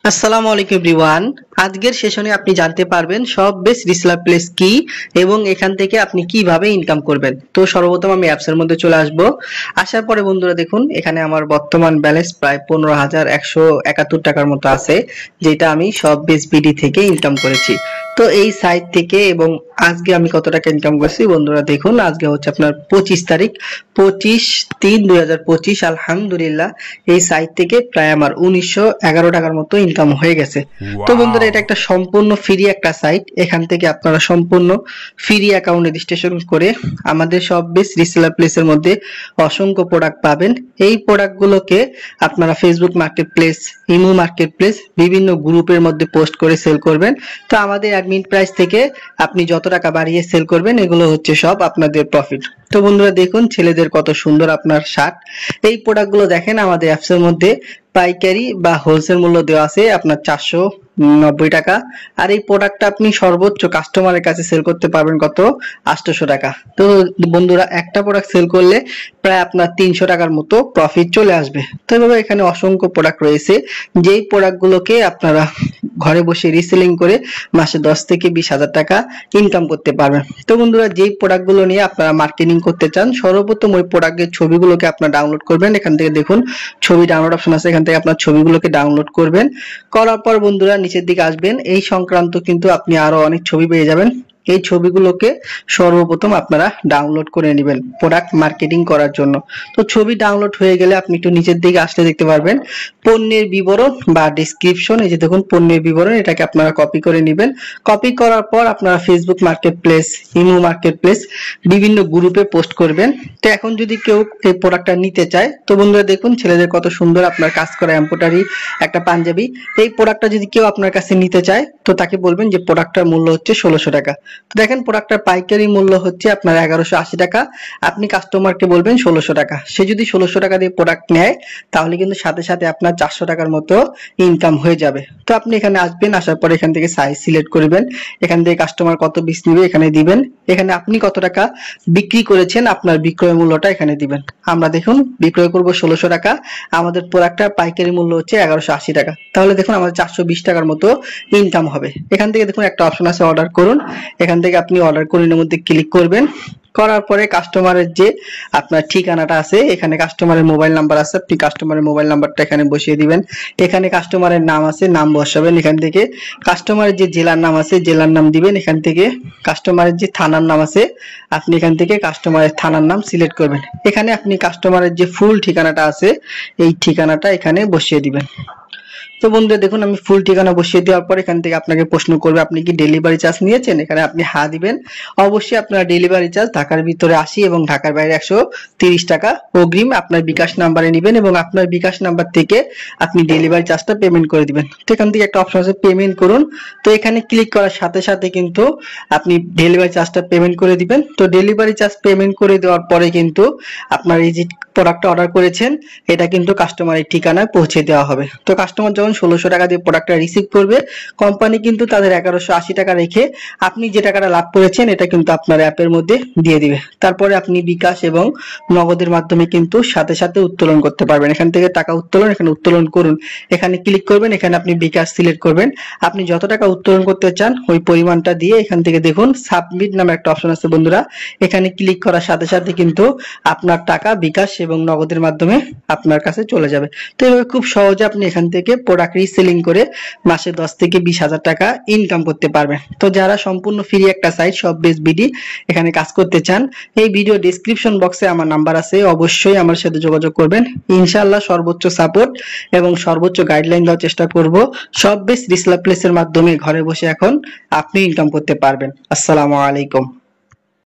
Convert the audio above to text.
আসসালামু আলাইকুম এভরিওয়ান। আজকের সেশনে আপনি জানতে পারবেন সব বেস্ট রিসেলার প্লেস কি এবং এখান থেকে আপনি কিভাবে ইনকাম করবেন। তো সর্বপ্রথম আমি অ্যাপস এর মধ্যে চলে আসব। আসার পরে বন্ধুরা দেখুন এখানে আমার বর্তমান ব্যালেন্স প্রায় 15,171 টাকার মতো আছে, যেটা আমি সব বেস্ট বিডি থেকে ইনকাম করেছি। তো এই সাইট থেকে এবং আজকে আমি কত টাকা ইনকাম করছি বন্ধুরা দেখুন। আজকে হচ্ছে আপনার 25 তারিখ, 25/3/2025। আলহামদুলিল্লাহ এই সাইট থেকে প্রায় আমার 1911 টাকার মতো ইনকাম হয়ে গেছে। তো বন্ধুরা এটা একটা সম্পূর্ণ ফ্রি একটা সাইট। এখান থেকে আপনারা সম্পূর্ণ ফ্রি অ্যাকাউন্ট রেজিস্ট্রেশন করে আমাদের সব বেস্ট রিসেলার প্লেসের মধ্যে অসংখ্য প্রোডাক্ট পাবেন। এই প্রোডাক্টগুলোকে আপনারা Facebook market place, imo market place, বিভিন্ন গ্রুপের মধ্যে পোস্ট করে সেল করবেন। তো আমাদের অ্যাডমিন প্রাইস থেকে আপনি যত টাকা বাড়িয়ে সেল করবেন এগুলো হচ্ছে সব আপনাদের প্রফিট। তো বন্ধুরা দেখুন ছেলেদের কত সুন্দর আপনার শার্ট। এই প্রোডাক্টগুলো দেখেন আমাদের অ্যাপসের মধ্যে পাইকারি বা হোলসেল মূল্য দেওয়া আছে আপনার 490 টাকা। আর এই প্রোডাক্টটা আপনি সর্বোচ্চ কাস্টমারের কাছে সেল করতে পারবেন কত, 800 টাকা। তো বন্ধুরা একটা প্রোডাক্ট সেল করলে প্রায় আপনার 300 টাকার মতো প্রফিট চলে আসবে। তো এভাবে এখানে অসংখ্য প্রোডাক্ট রয়েছে, যেই প্রোডাক্টগুলোকে আপনারা ঘরে বসে রিসেলিং করে মাসে 10 থেকে 20,000 টাকা ইনকাম করতে পারবেন। তো বন্ধুরা যেই প্রোডাক্টগুলো নিয়ে আপনারা মার্কেটিং করতে চান, সর্বপ্রথম ওই প্রোডাক্টের ছবিগুলোকে আপনারা ডাউনলোড করবেন। এখান থেকে দেখুন ছবি ডাউনলোড অপশন আছে, এখান থেকে আপনার ছবিগুলোকে ডাউনলোড করবেন। করার পর বন্ধুরা নিচের দিকে আসবেন, এই সংক্রান্ত কিন্তু আপনি আরো অনেক ছবি পেয়ে যাবেন। এই ছবিগুলোকে সর্বপ্রথম আপনারা ডাউনলোড করে নেবেন প্রোডাক্ট মার্কেটিং করার জন্য। তো ছবি ডাউনলোড হয়ে গেলে আপনি একটু নিচের দিকে আসলে দেখতে পারবেন পণ্যের বিবরণ বা ডেসক্রিপশন। এই যে দেখুন পণ্যের বিবরণ, এটাকে আপনারা কপি করে নেবেন। কপি করার পর আপনারা Facebook market place, imo market place, বিভিন্ন গ্রুপে পোস্ট করবেন। তো এখন যদি কেউ এই প্রোডাক্টটা নিতে চায়, তো বন্ধুরা দেখুন ছেলেদের কত সুন্দর আপনার কাজ করা এমব্রয়ডারি একটা পাঞ্জাবি। এই প্রোডাক্টটা যদি কেউ আপনার কাছে নিতে চায় তো তাকে বলবেন যে প্রোডাক্টটার মূল্য হচ্ছে 1600 টাকা। তো দেখেন প্রোডাক্টটার পাইকারি মূল্য হচ্ছে আপনার 1180 টাকা। আপনি কাস্টমারকে বলবেন 1600 টাকা। সে যদি 1600 টাকা দিয়ে প্রোডাক্ট নেয় তাহলে কিন্তু সাথে সাথে আপনার 400 টাকার মতো ইনকাম হয়ে যাবে। তো আপনি এখানে আসবেন, আসার পর এখান থেকে সাইজ সিলেক্ট করবেন। এখান থেকে কাস্টমার কত পিস নেবে এখানে দিবেন। এখানে আপনি কত টাকা বিক্রি করেছেন আপনার বিক্রয় মূল্যটা এখানে দিবেন। আমরা দেখুন বিক্রয় করব 1600 টাকা, আমাদের প্রোডাক্টটার পাইকারি মূল্য হচ্ছে 1180 টাকা। তাহলে দেখুন আমাদের 420 টাকার মতো ইনকাম হবে। এখান থেকে দেখুন একটা অপশন আছে অর্ডার করুন। এখান থেকে আপনি অর্ডার করুনের মধ্যে ক্লিক করবেন। করার পরে কাস্টমারের যে আপনার ঠিকানাটা আছে, এখানে কাস্টমারের মোবাইল নাম্বার আছে, আপনি কাস্টমারের মোবাইল নাম্বারটা এখানে বসিয়ে দিবেন। এখানে কাস্টমারের নাম আছে, নাম বসাবেন। এখান থেকে কাস্টমারের যে জেলার নাম আছে জেলার নাম দিবেন। এখান থেকে কাস্টমারের যে থানার নাম আছে আপনি এখান থেকে কাস্টমারের থানার নাম সিলেক্ট করবেন। এখানে আপনি কাস্টমারের যে ফুল ঠিকানাটা আছে এই ঠিকানাটা এখানে বসিয়ে দিবেন। তো বন্ধুরা দেখুন আমি ফুল ঠিকানা বসিয়ে দেওয়ার পর এখান থেকে আপনাকে প্রশ্ন করবে আপনি কি ডেলিভারি চার্জ নিয়েছেন। এখানে আপনি হ্যাঁ দিবেন। অবশ্যই আপনার ডেলিভারি চার্জ ঢাকার ভিতরে 80 এবং ঢাকার বাইরে 130 টাকা অগ্রিম আপনার বিকাশ নাম্বারে নেবেন এবং আপনার বিকাশ নাম্বার থেকে আপনি ডেলিভারি চার্জটা পেমেন্ট করে দিবেন। তো এখান থেকে একটা অপশন আছে পেমেন্ট করুন। তো এখানে ক্লিক করার সাথে সাথে কিন্তু আপনি ডেলিভারি চার্জটা পেমেন্ট করে দিবেন। তো ডেলিভারি চার্জ পেমেন্ট করে দেওয়ার পরে কিন্তু আপনার এই যে প্রোডাক্টটা অর্ডার করেছেন এটা কিন্তু কাস্টমারের ঠিকানায় পৌঁছে দেওয়া হবে। তো কাস্টমার যখন 1600 টাকা দিয়ে প্রোডাক্টটা রিসিভ করবে, কোম্পানি কিন্তু তাদের 1180 টাকা রেখে আপনি যে টাকাটা লাভ করেছেন এটা কিন্তু আপনার অ্যাপের মধ্যে দিয়ে দিবে। তারপরে আপনি বিকাশ এবং নগদের মাধ্যমে কিন্তু সাথে সাথে উত্তোলন করতে পারবেন। এখান থেকে টাকা উত্তোলন, এখানে উত্তোলন করুন, এখানে ক্লিক করবেন। এখানে আপনি বিকাশ সিলেক্ট করবেন। আপনি যত টাকা উত্তোলন করতে চান ওই পরিমাণটা দিয়ে এখান থেকে দেখুন সাবমিট নামে একটা অপশন আছে বন্ধুরা। এখানে ক্লিক করার সাথে সাথে কিন্তু আপনার টাকা বিকাশ এবং নগদের মাধ্যমে আপনার কাছে চলে যাবে। তো এইভাবে খুব সহজে আপনি এখান থেকে প্রোডাক্ট রিসেলিং করে মাসে 10 থেকে 20,000 টাকা ইনকাম করতে পারবেন। তো যারা সম্পূর্ণ ফ্রি একটা সাইট সব বেস্ট বিডি এখানে কাজ করতে চান, এই ভিডিও ডেসক্রিপশন বক্সে আমার নাম্বার আছে, অবশ্যই আমার সাথে যোগাযোগ করবেন। ইনশাআল্লাহ সর্বোচ্চ সাপোর্ট এবং সর্বোচ্চ গাইডলাইন দেওয়ার চেষ্টা করব। সব বেস্ট রিসেলার প্লেসের মাধ্যমে ঘরে বসে এখন আপনি ইনকাম করতে পারবেন। আসসালামু আলাইকুম।